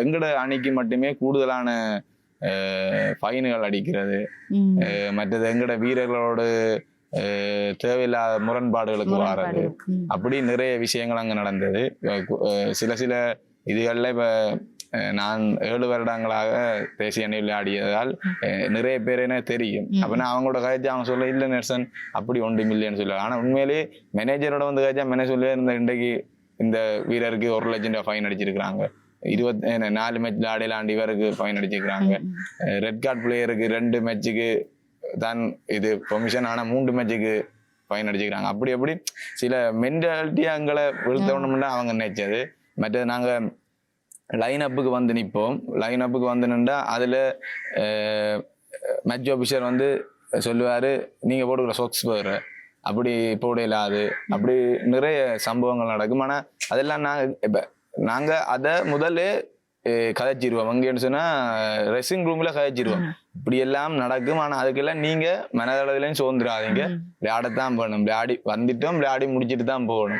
எங்கட அணிக்கு மட்டுமே கூடுதலான ஃபைனுகள் அடிக்கிறது, மற்றது எங்கட வீரர்களோடு தேவையில்லாத முரண்பாடுகளுக்கு வாரது, அப்படி நிறைய விஷயங்கள் அங்க நடந்தது. சில சில இதுகள்ல இப்ப நான் 7 வருடங்களாக தேசிய அணி விளையாடியதால் நிறைய பேர் என்ன தெரியும். அப்ப நான் அவங்களோட கதைச்சு அவங்க சொல்ல இல்லை நெர்சன் அப்படி 1 மில்லியன் சொல்லுவாங்க. ஆனா உண்மையிலேயே மேனேஜரோட வந்து கதைச்சா மேனேஜ் சொல்லி இந்த இன்றைக்கு இந்த வீரருக்கு 1 லட்சம் ரூபாய் ஃபைன் அடிச்சிருக்கிறாங்க, 24 மேட்ச்ல ஆடையிலாண்டு இவருக்கு ஃபைன் அடிச்சிருக்கிறாங்க, ரெட் கார்டு பிளேயருக்கு 2 மேட்சுக்கு தான் இது பெர்மிஷன், ஆனா 3 மேட்சுக்கு ஃபைன் அடிச்சுக்கிறாங்க. அப்படி அப்படி சில மென்டாலிட்டி அங்களை வீழ்த்தணும்னா அவங்க நினைச்சது. மற்றது நாங்க லைன் அப்புக்கு வந்து நிற்போம். லைன் அப்புக்கு வந்து நின்றா அதுல மேட்ச் ஆஃபீஸர் வந்து சொல்லுவாரு, நீங்க போட்டுக்கிற சொக்ஸ் வேறு அப்படி போட இல்லாது, அப்படி நிறைய சம்பவங்கள் நடக்கும். ஆனா அதெல்லாம் நாங்க அதை முதல்ல கதைச்சிருவோம். அங்கேன்னு சொன்னா ரெஸ்டிங் ரூம்ல கதைச்சிருவோம். இப்படி எல்லாம் நடக்கும். ஆனா அதுக்கெல்லாம் நீங்க மனதளவிலையும் சோர்ந்துடாதீங்க, விளையாடத்தான் போகணும், விளையாடி வந்துட்டோம், விளையாடி முடிச்சுட்டு தான் போகணும்.